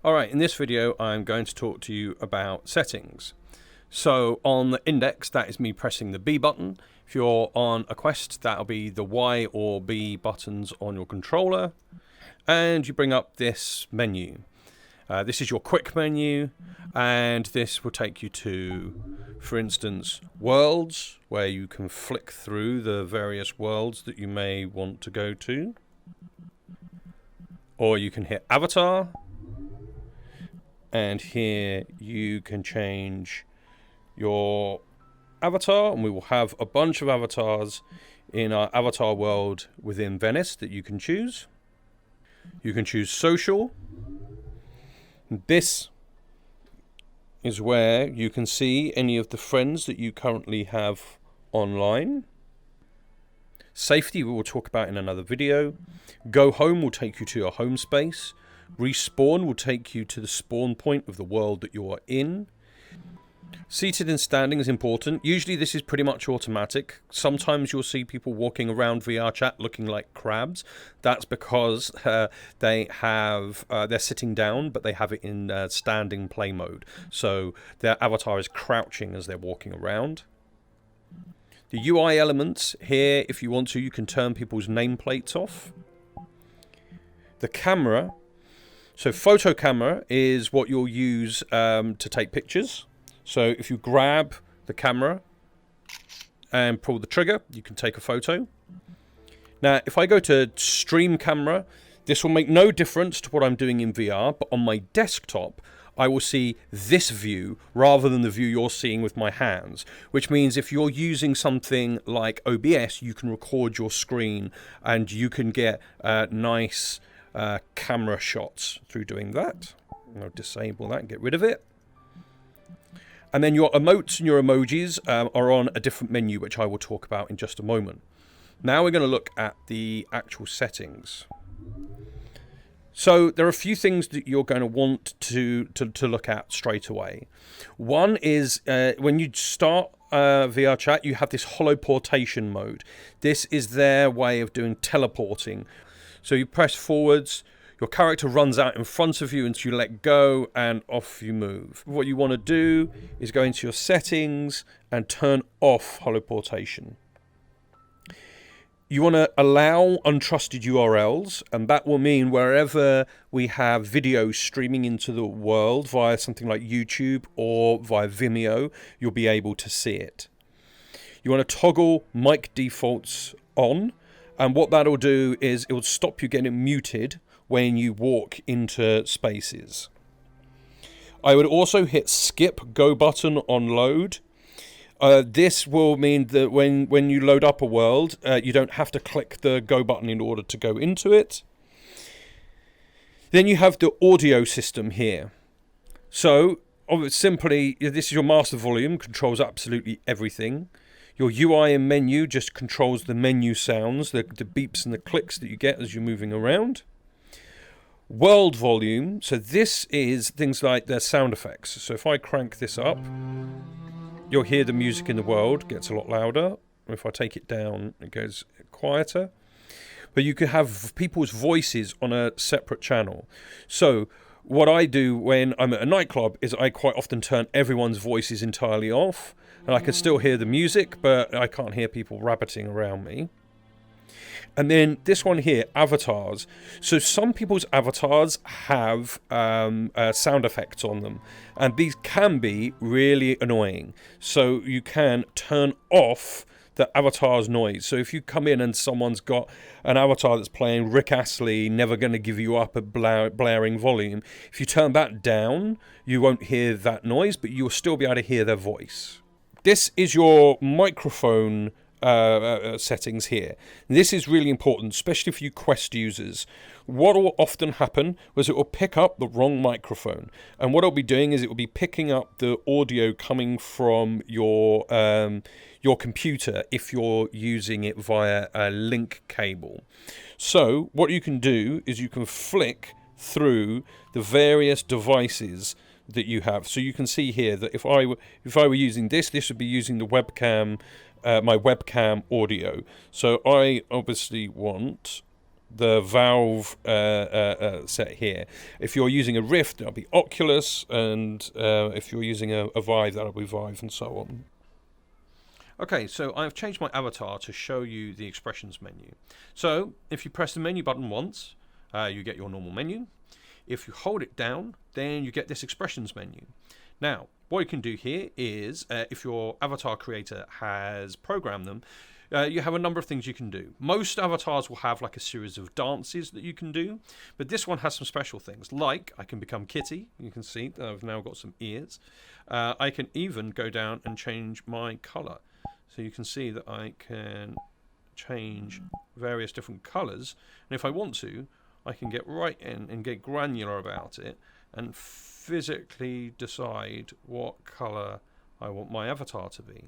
Alright, in this video I'm going to talk to you about settings. So on the index, that is me pressing the B button. If you're on a Quest, that'll be the Y or B buttons on your controller. And you bring up this menu. This is your quick menu, and this will take you to, for instance, worlds, where you can flick through the various worlds that you may want to go to. Or you can hit avatar, and here you can change your avatar, and we will have a bunch of avatars in our avatar world within Venice that you can choose. You can choose social. This is where you can see any of the friends that you currently have online. Safety we will talk about in another video. Go home will take you to your home space. Respawn will take you to the spawn point of the world that you are in. Seated and standing is important. Usually this is pretty much automatic. Sometimes you'll see people walking around VRChat looking like crabs. That's because they're sitting down, but they have it in standing play mode. So their avatar is crouching as they're walking around. The UI elements here, if you want to, you can turn people's nameplates off. The camera. So photo camera is what you'll use to take pictures. So if you grab the camera and pull the trigger, you can take a photo. Now, if I go to stream camera, this will make no difference to what I'm doing in VR, but on my desktop, I will see this view rather than the view you're seeing with my hands, which means if you're using something like OBS, you can record your screen and you can get nice camera shots through doing that. I'll disable that and get rid of it. And then your emotes and your emojis are on a different menu, which I will talk about in just a moment. Now we're going to look at the actual settings. So there are a few things that you're going to want to look at straight away. One is when you start VRChat, you have this holoportation mode. This is their way of doing teleporting. So you press forwards, your character runs out in front of you until you let go and off you move. What you want to do is go into your settings and turn off holoportation. You want to allow untrusted URLs, and that will mean wherever we have videos streaming into the world via something like YouTube or via Vimeo, you'll be able to see it. You want to toggle mic defaults on, and what that'll do is it will stop you getting muted when you walk into spaces. I would also hit skip go button on load. This will mean that when you load up a world, you don't have to click the go button in order to go into it. Then you have the audio system here. So simply, this is your master volume, controls absolutely everything. Your UI and menu just controls the menu sounds, the beeps and the clicks that you get as you're moving around. World volume, so this is things like their sound effects. So if I crank this up, you'll hear the music in the world gets a lot louder. If I take it down, it goes quieter. But you could have people's voices on a separate channel. So what I do when I'm at a nightclub is I quite often turn everyone's voices entirely off, and I can still hear the music, but I can't hear people rabbiting around me. And then this one here, avatars. So some people's avatars have sound effects on them, and these can be really annoying. So you can turn off the avatar's noise. So if you come in and someone's got an avatar that's playing Rick Astley, Never Gonna Give You Up at blaring volume, if you turn that down, you won't hear that noise, but you'll still be able to hear their voice. This is your microphone settings here. And this is really important, especially for you Quest users. What will often happen was it will pick up the wrong microphone, and what it'll be doing is it will be picking up the audio coming from your computer if you're using it via a link cable. So what you can do is you can flick through the various devices that you have. So you can see here that if I were using this would be using the webcam, my webcam audio. So I obviously want the Valve set here. If you're using a Rift, that'll be Oculus, and if you're using a Vive, that'll be Vive, and so on. Okay, so I've changed my avatar to show you the expressions menu. So if you press the menu button once, you get your normal menu. If you hold it down, then you get this expressions menu. Now, what you can do here is, if your avatar creator has programmed them, you have a number of things you can do. Most avatars will have like a series of dances that you can do, but this one has some special things. Like, I can become Kitty. You can see that I've now got some ears. I can even go down and change my color. So you can see that I can change various different colors. And if I want to, I can get right in and get granular about it and physically decide what color I want my avatar to be.